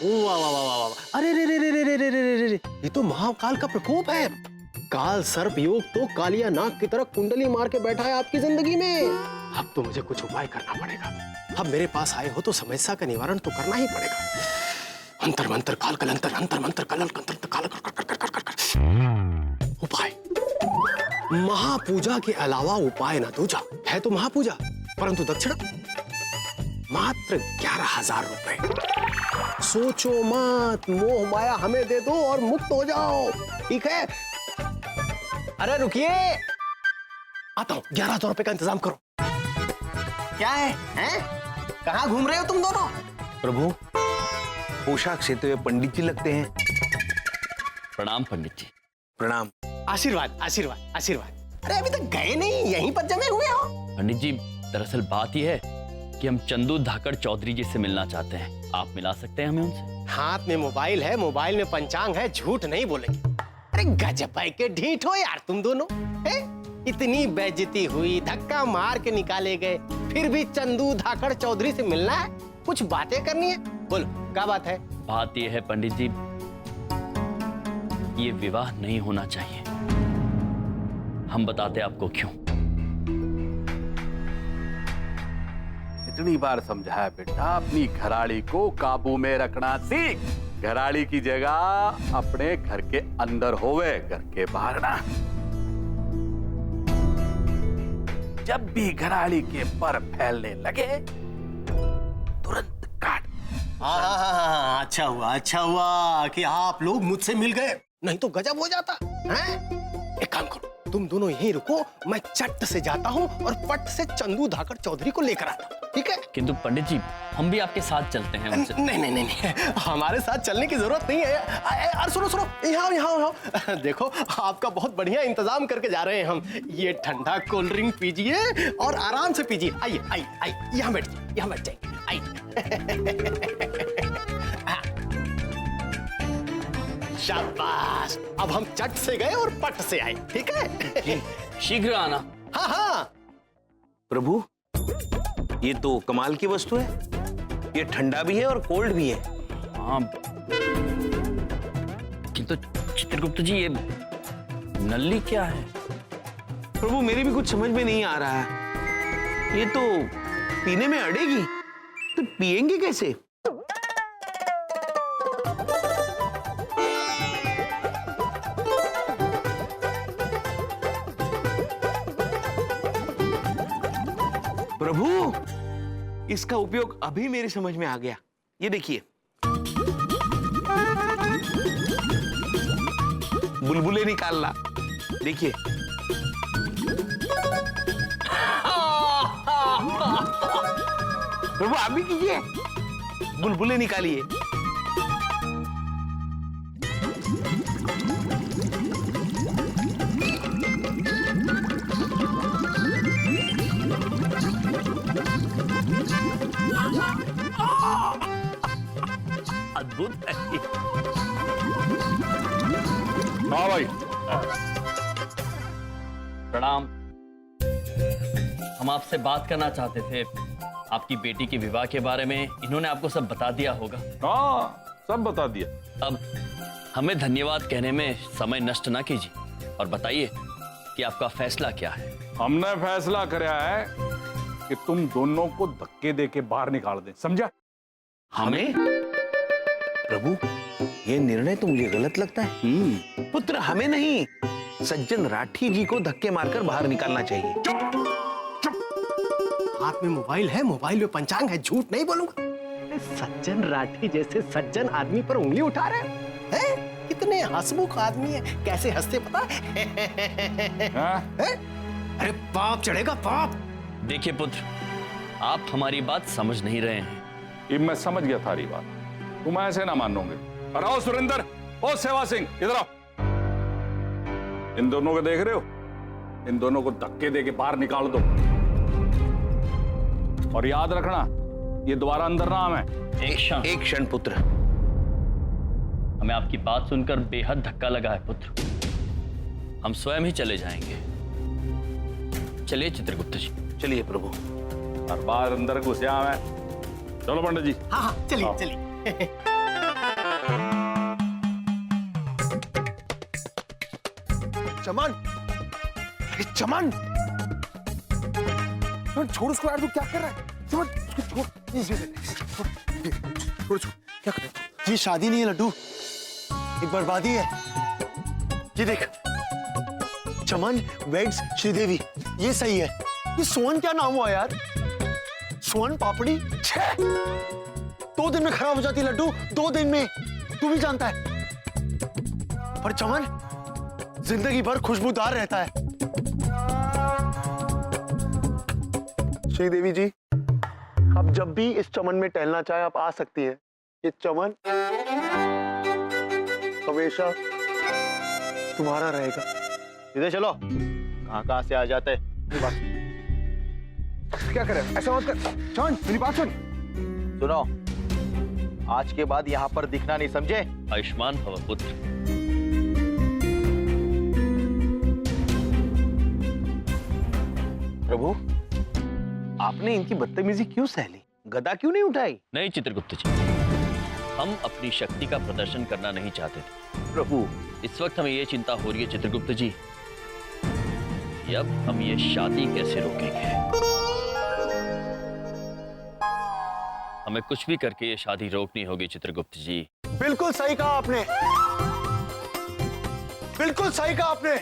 वाह वाह वाह वाह, अरे रे रे रे रे रे रे रे रे रे, ये तो महाकाल का प्रकोप है। काल सर्प योग तो कालिया नाग की तरह कुंडली मार के बैठा है आपकी जिंदगी में। अब तो मुझे कुछ उपाय करना पड़ेगा। अब मेरे पास आए हो तो समस्या का निवारण तो करना ही पड़ेगा। अंतर मंतर काल कलंतर, अंतर मंतर काल कलंतर काल कर। उपाय महापूजा के अलावा उपाय ना दूजा है तो महापूजा, परंतु दक्षिणा मात्र 11,000 रुपए। सोचो मत, मोह माया हमें दे दो और मुक्त हो जाओ, ठीक है? अरे रुकिए, आता हूं। 11,000 रुपए का इंतजाम करो। क्या है, हैं? कहां घूम रहे हो तुम दोनों? प्रभु, पोशाक सेते हुए पंडित जी लगते हैं। प्रणाम पंडित जी। प्रणाम। आशीर्वाद आशीर्वाद आशीर्वाद। अरे अभी तक गए नहीं, यहीं पर जमे हुए हो। पंडित जी, दरअसल बात यह है कि हम चंदू धाकड़ चौधरी जी से मिलना चाहते हैं। आप मिला सकते हैं हमें उनसे? हाथ में मोबाइल है, मोबाइल में पंचांग है, झूठ नहीं बोलेंगे। अरे गजब के ढीठ हो यार तुम दोनों, हैं? इतनी बेइज्जती हुई, धक्का मार के निकाले गए, फिर भी चंदू धाकड़ चौधरी से मिलना है? कुछ बातें करनी है, बोलो क्या बात है? बात यह है पंडित जी, ये विवाह नहीं होना चाहिए। हम बताते आपको क्यों। इतनी बार समझाया बेटा, अपनी घराड़ी को काबू में रखना सीख। घराड़ी की जगह अपने घर के अंदर होवे, घर के बाहर ना। जब भी घराड़ी के पर फैलने लगे तुरंत काट। हाँ, अच्छा हुआ कि आप लोग मुझसे मिल गए, नहीं तो गजब हो जाता हैं? एक काम करो, तुम दोनों यहीं रुको, मैं चट से जाता हूँ और पट से चंदू धाकड़ चौधरी को लेकर आता हूँ, ठीक है? किंतु पंडित जी, हम भी आपके साथ चलते हैं उनसे। नहीं, हमारे साथ चलने की जरूरत नहीं है। अरे सुनो, यहाँ देखो, आपका बहुत बढ़िया इंतजाम करके जा रहे हैं हम। ये ठंडा कोल्ड ड्रिंक पीजिए और आराम से पीजिए। आइए, यहाँ बैठ जाइए, आइए। शाबाश, अब हम चट से गए और पट से आए, ठीक है? जी, शीघ्र आना। हाँ। प्रभु, ये तो कमाल की वस्तु है। ये ठंडा भी है और कोल्ड भी है। हाँ, किंतु चित्रगुप्त जी, ये नल्ली क्या है? प्रभु, मेरी भी कुछ समझ में नहीं आ रहा है। ये तो पीने में अड़ेगी, तो पिएंगे कैसे? प्रभु, इसका उपयोग अभी मेरी समझ में आ गया। ये देखिए, बुलबुले निकालना। देखिए, प्रभु आप भी कीजिए, बुलबुले निकालिए। अद्भुत है। हाँ भाई। प्रणाम। हम आपसे बात करना चाहते थे, आपकी बेटी के विवाह के बारे में। इन्होंने आपको सब बता दिया होगा। हाँ, सब बता दिया। अब हमें धन्यवाद कहने में समय नष्ट ना कीजिए और बताइए कि आपका फैसला क्या है। हमने फैसला कराया है कि तुम दोनों को धक्के दे के बाहर निकाल दें, समझा? हमें? प्रभु, ये निर्णय तो मुझे गलत लगता है। पुत्र, हमें नहीं, सज्जन राठी जी को धक्के मारकर बाहर निकालना चाहिए। हाथ में मोबाइल है, मोबाइल में पंचांग है, झूठ नहीं बोलूंगा। सज्जन राठी जैसे सज्जन आदमी पर उंगली उठा रहे हैं? कितने हंसमुख आदमी है, कैसे हंसते पता है? अरे पाप चढ़ेगा, पाप। देखिए पुत्र, आप हमारी बात समझ नहीं रहे हैं। ये मैं समझ गया थारी बात, तुम ऐसे ना मानोगे। और आओ सुरेंद्र, ओ सेवा सिंह, इधर आओ। इन दोनों को देख रहे हो? इन दोनों को धक्के दे के बाहर निकाल दो। और याद रखना, ये दोबारा अंदर ना आवे। एक क्षण पुत्र। हमें आपकी बात सुनकर बेहद धक्का लगा है पुत्र। हम स्वयं ही चले जाएंगे। चलिए चित्रगुप्त जी। चलिए प्रभु। और बाहर अंदर घुसे आवे। चलो पंडित जी। हाँ, चलिए। चमन, अरे चमन, छोड़ उसको यार, तू क्या कर रहा है? छोड़, क्या कर रहा है? ये शादी नहीं है लड्डू, एक बर्बादी है। ये देख, चमन वेड्स श्रीदेवी, ये सही है। ये सोहन क्या नाम हुआ यार? सोहन पापड़ी, 2 दिन में खराब हो जाती है लड्डू, 2 दिन में, तू भी जानता है। पर चमन जिंदगी भर खुशबूदार रहता है। श्रीदेवी जी, आप जब भी इस चमन में टहलना चाहे आप आ सकती हैं। ये चमन हमेशा तुम्हारा रहेगा। इधर चलो, कहां से आ जाते हैं। क्या करे? ऐसा मत कर चमन, मेरी बात सुन। सुनो, आज के बाद यहाँ पर दिखना नहीं, समझे? आयुष्मान भव पुत्र। प्रभु, आपने इनकी बदतमीजी क्यों सह ली? गदा क्यों नहीं उठाई? नहीं चित्रगुप्त जी, हम अपनी शक्ति का प्रदर्शन करना नहीं चाहते थे। प्रभु, इस वक्त हमें ये चिंता हो रही है चित्रगुप्त जी कि अब हम ये शादी कैसे रोकेंगे। हमें कुछ भी करके ये शादी रोकनी होगी चित्रगुप्त जी। बिल्कुल सही कहा आपने, बिल्कुल सही कहा आपने,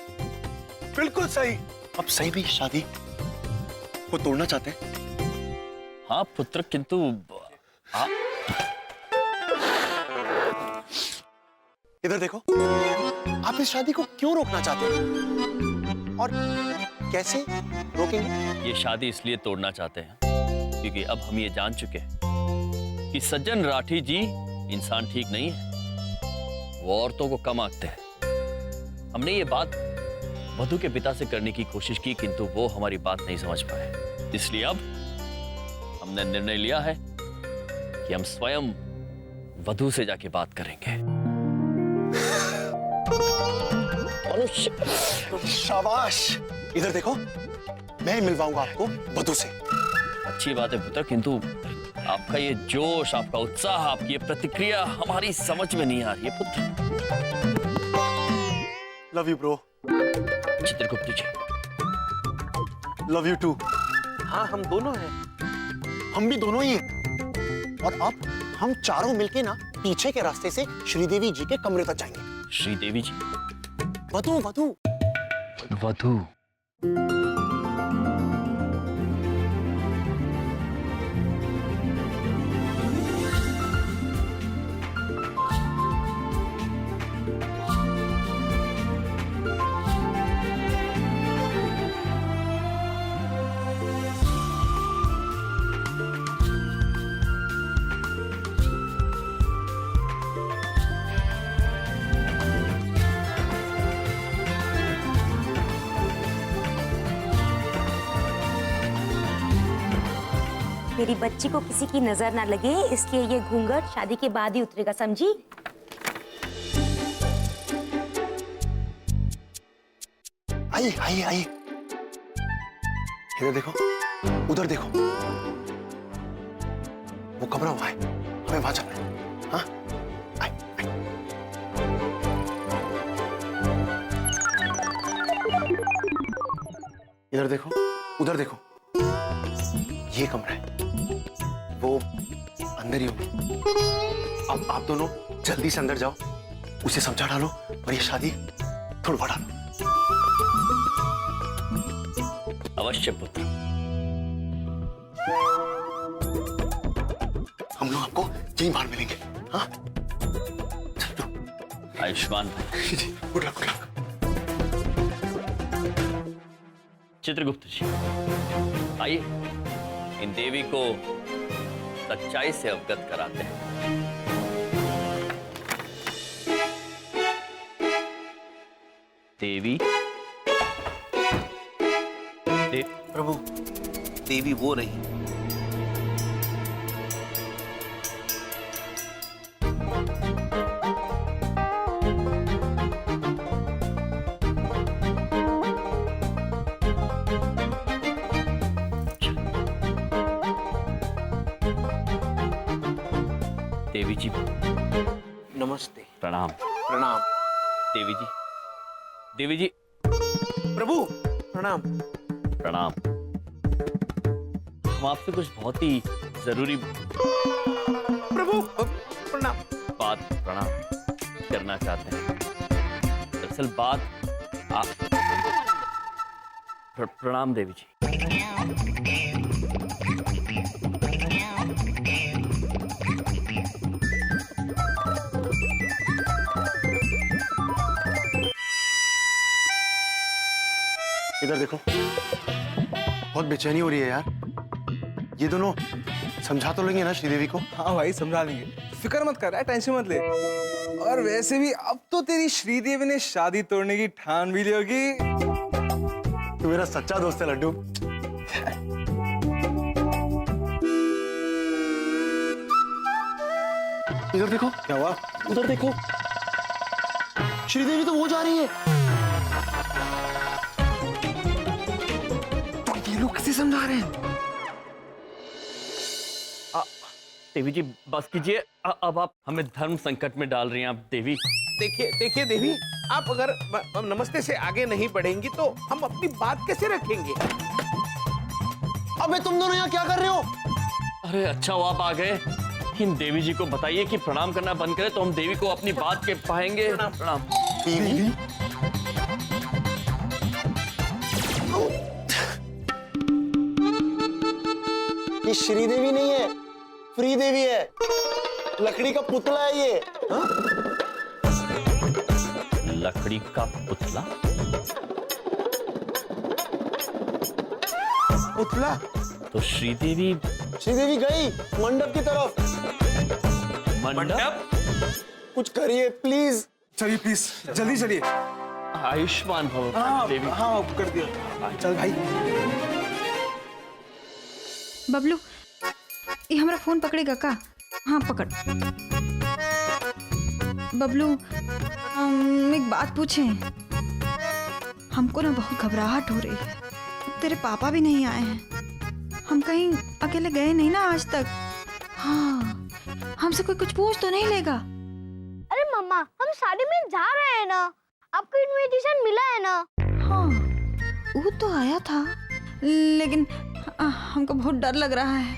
बिल्कुल सही। अब सही भी शादी को तोड़ना चाहते हैं? हाँ पुत्र, किंतु इधर देखो, आप इस शादी को क्यों रोकना चाहते हैं और कैसे रोकेंगे? ये शादी इसलिए तोड़ना चाहते हैं क्योंकि अब हम ये जान चुके हैं कि सज्जन राठी जी इंसान ठीक नहीं है। वो औरतों को कम आंकते हैं। हमने ये बात वधु के पिता से करने की कोशिश की, किंतु वो हमारी बात नहीं समझ पाए। इसलिए अब हमने निर्णय लिया है कि हम स्वयं वधु से जाके बात करेंगे। शाबाश। इधर देखो, मैं मिलवाऊंगा आपको वधु से। अच्छी बात है पुत्र, किंतु आपका ये जोश, आपका उत्साह, आपकी ये प्रतिक्रिया हमारी समझ में नहीं आ रही है पुत्र। Love you bro. Chitragupta ji, love you too. हाँ, हम दोनों हैं। हम भी दोनों ही हैं। और अब हम चारों मिलके ना पीछे के रास्ते से श्रीदेवी जी के कमरे तक जाएंगे। श्रीदेवी जी? वधु वधु वधु? मेरी बच्ची को किसी की नजर ना लगे, इसलिए ये घूंघट शादी के बाद ही उतरेगा, समझी? आइए आइए आइए। इधर देखो, उधर देखो, वो कमरा वहां है, हमें वहां जाना है। हाँ, आइए आइए। इधर देखो, उधर देखो, ये कमरा है, वो अंदर ही होगी। अब आप दोनों जल्दी से अंदर जाओ, उसे समझा डालो और ये शादी थोड़ा डालो। अवश्य पुत्र। हम लोग आपको यहीं बाहर मिलेंगे। हाँ, चलो। आयुष्मान। Good luck, good luck. Chitragupta ji, आइए इन देवी को सच्चाई से अवगत कराते हैं। देवी, प्रभु, देवी वो रही। देवी जी नमस्ते। प्रणाम। प्रणाम। देवी जी, देवी जी, प्रभु प्रणाम। प्रणाम। हम आपसे कुछ बहुत ही जरूरी प्रभु प्रणाम। बात करना चाहते हैं। दरअसल बात प्रणाम देवी जी। इधर देखो, बहुत बेचैनी हो रही है यार। ये दोनों समझा तो लेंगे ना श्रीदेवी को? हाँ भाई समझा लेंगे, फिक्र मत कर, टेंशन मत ले। और वैसे भी अब तो तेरी श्रीदेवी ने शादी तोड़ने की ठान भी ली होगी। तू मेरा सच्चा दोस्त है लड्डू। इधर देखो। क्या हुआ? उधर देखो, श्रीदेवी तो वो जा रही है। तो ये लोग किसे समझा रहे हैं? देवी जी बस कीजिए, अब आप हमें धर्म संकट में डाल रही हैं। आप देवी देखिए देवी, आप अगर नमस्ते से आगे नहीं बढ़ेंगी तो हम अपनी बात कैसे रखेंगे? अबे तुम दोनों यहाँ क्या कर रहे हो? अरे अच्छा हो आप आ गए। इन देवी जी को बताइए कि प्रणाम करना बंद करें तो हम देवी को अपनी बात के पाएंगे। प्रणाम। देवी? ये श्रीदेवी नहीं है, फ्री देवी है। लकड़ी का पुतला है ये। हाँ? लकड़ी का पुतला? पुतला? तो श्रीदेवी गई मंडप की तरफ। मंडप? कुछ करिए प्लीज। चलिए प्लीज जल्दी चलिए। आयुष्मान भव। देवी हाँ कर दिया। चल भाई। बबलू, ये हमारा फोन पकड़ेगा का? हाँ पकड़। बबलू, हम एक बात पूछें? हमको ना बहुत घबराहट हो रही है। तेरे पापा भी नहीं आए हैं, हम कहीं अकेले गए नहीं ना आज तक। हाँ, हमसे कोई कुछ पूछ तो नहीं लेगा? अरे मम्मा, हम शादी में जा रहे हैं ना, आपको इनविटेशन मिला है ना? हाँ, वो तो आया था, लेकिन हमको बहुत डर लग रहा है।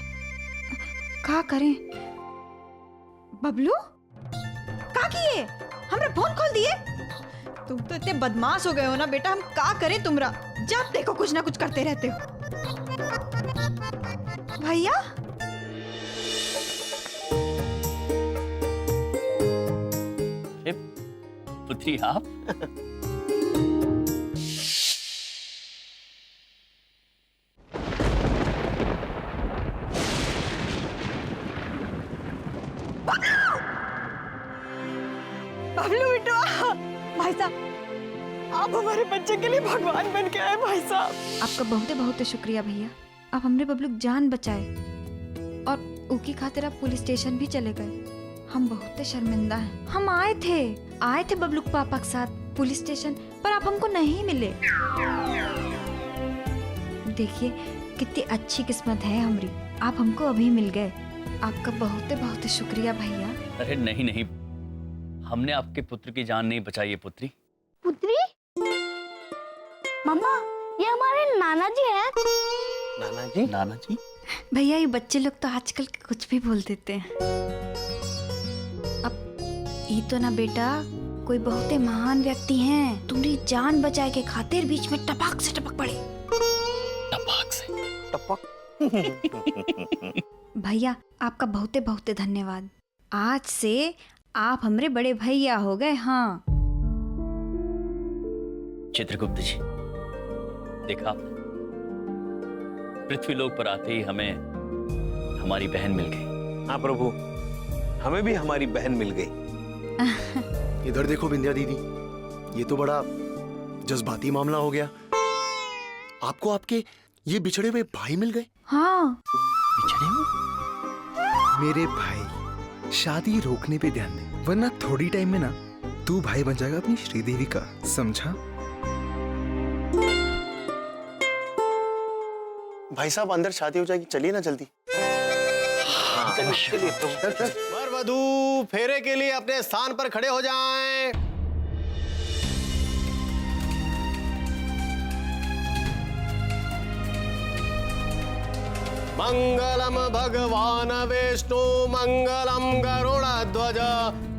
क्या करें? बबलू, क्या किए? हमरा फोन खोल दिए? तुम तो इतने बदमाश हो गए हो ना बेटा, हम क्या करें तुमरा? जब देखो कुछ ना कुछ करते रहते हो। भैया, पुत्री आप? बबलू बेटा, भाई साहब, आप हमारे बच्चे के लिए भगवान बन के आए भाई साहब। आपका बहुत बहुत शुक्रिया भैया, आप हमने बबलू की जान बचाए और उनकी खातिर आप पुलिस स्टेशन भी चले गए। हम बहुत शर्मिंदा हैं। हम आए थे बबलू के पापा के साथ पुलिस स्टेशन, पर आप हमको नहीं मिले। देखिए कितनी अच्छी किस्मत है हमारी, आप हमको अभी मिल गए। आपका बहुत बहुत शुक्रिया भैया। अरे नहीं नहीं, हमने आपके पुत्र की जान नहीं बचाई है पुत्री। पुत्री? मम्मा, ये हमारे नाना जी हैं। नाना जी? नाना जी? भैया ये बच्चे लोग तो आजकल कुछ भी बोल देते हैं। अब ये तो ना बेटा कोई बहुत ही महान व्यक्ति हैं, तुम्हारी जान बचाए के खातिर बीच में टपक से टपक पड़े। टपक से टपक? भैया आपका बहुत बहुत धन्यवाद। आज से आप हमारे बड़े भैया हो गए। हाँ चित्रगुप्त जी, देखा पृथ्वी लोक पर आते ही हमें हमारी बहन मिल गई। हाँ प्रभु, हमें भी हमारी बहन मिल गई। इधर देखो बिंदिया दीदी, ये तो बड़ा जज्बाती मामला हो गया। आपको आपके ये बिछड़े हुए भाई मिल गए? हाँ। बिछड़े हुए? मेरे भाई, शादी रोकने पे ध्यान दे, वरना थोड़ी टाइम में ना तू भाई बन जाएगा अपनी श्रीदेवी का, समझा? भाई साहब अंदर शादी हो जाएगी, चलिए ना जल्दी। वर वधू फेरे के लिए अपने स्थान पर खड़े हो जाएं। मंगलम भगवान विष्णु मंगलम गरुड़ध्वज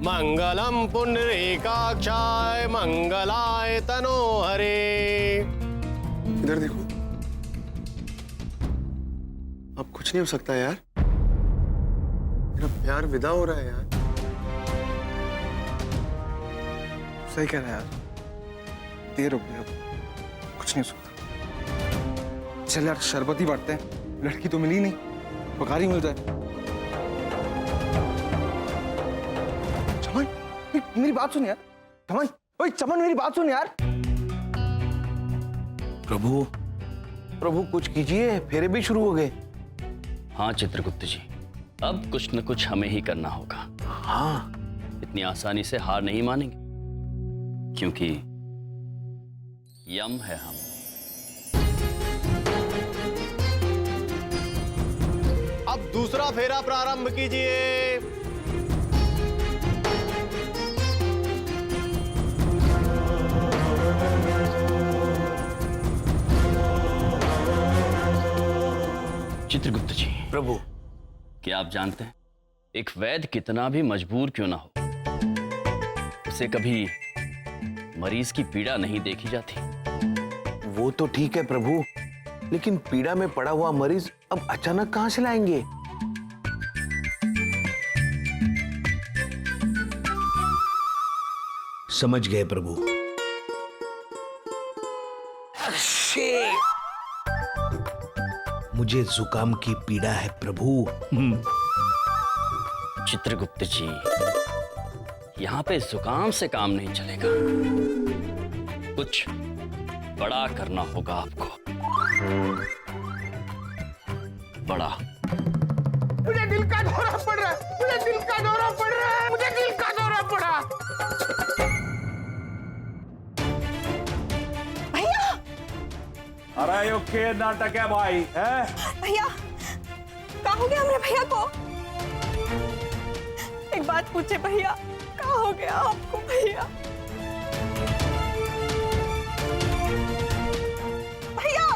मंगलम पुंडरीकाक्षाय मंगलाय तनोहरे। इधर देखो, अब कुछ नहीं हो सकता यार, मेरा प्यार विदा हो रहा है यार। सही कह रहा है यार, देर हो गई, अब कुछ नहीं हो सकता। चल यार शरबत ही बांटते हैं, लड़की तो मिली नहीं, बकारी मिल जाए। चमन मेरी बात सुन यार, चमन, ओए चमन मेरी बात सुन यार। प्रभु प्रभु कुछ कीजिए, फेरे भी शुरू हो गए। हाँ चित्रगुप्त जी, अब कुछ न कुछ हमें ही करना होगा। हाँ इतनी आसानी से हार नहीं मानेंगे, क्योंकि यम है हम। अब दूसरा फेरा प्रारंभ कीजिए। चित्रगुप्त जी, प्रभु। क्या आप जानते हैं एक वैद्य कितना भी मजबूर क्यों ना हो, उसे कभी मरीज की पीड़ा नहीं देखी जाती। वो तो ठीक है प्रभु, लेकिन पीड़ा में पड़ा हुआ मरीज अब अचानक कहां से लाएंगे? समझ गए प्रभु। मुझे जुकाम की पीड़ा है प्रभु। चित्रगुप्त जी, यहाँ पे जुकाम से काम नहीं चलेगा, कुछ बड़ा करना होगा आपको। बड़ा। मुझे दिल का दौरा पड़ रहा है, मुझे दिल का दौरा पड़ रहा है, मुझे दिल का दौरा पड़ा। भैया अरे यो के नाटक है भाई, है? भैया कहाँ हो गया हमरे भैया को? एक बात पूछे भैया, कहाँ हो गया आपको भैया? भैया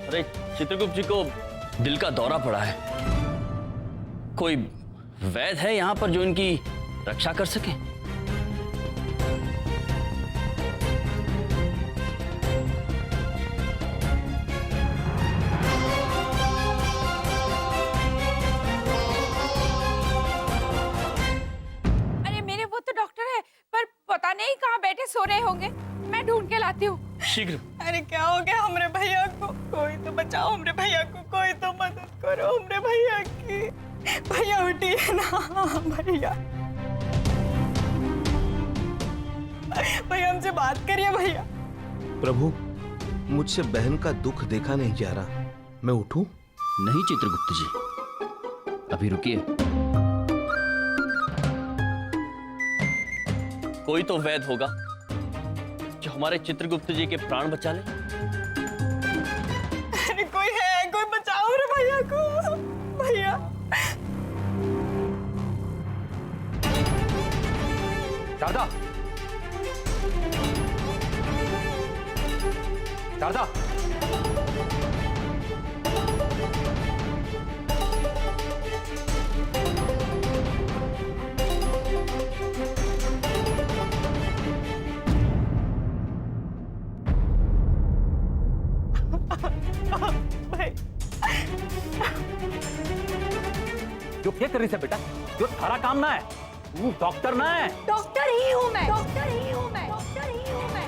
अरे चित्रगुप्त जी को दिल का दौरा पड़ा है, कोई वैद्य है यहाँ पर जो इनकी रक्षा कर सके? अरे मेरे वो तो डॉक्टर है, पर पता नहीं कहाँ बैठे सो रहे होंगे, मैं ढूंढ के लाती हूँ। शीघ्र। अरे क्या हो गया हमरे भैया को? कोई तो बचाओ हमरे भैया को, कोई तो मदद करो हमरे भैया की। भैया उठिए ना भैया, भैया हमसे बात करिए भैया। प्रभु मुझसे बहन का दुख देखा नहीं जा रहा, मैं उठूं? नहीं चित्रगुप्त जी, अभी रुकिए। कोई तो वैद्य होगा जो हमारे चित्रगुप्त जी के प्राण बचा ले। अरे कोई है, कोई बचाओ रे भैया को। भैया शारदा, शारदा, जो क्या कर रही है बेटा? जो थारा काम ना है, तू डॉक्टर ना है। डॉक्टर ही हूँ मैं, डॉक्टर ही हूँ मैं, डॉक्टर ही हूँ मैं।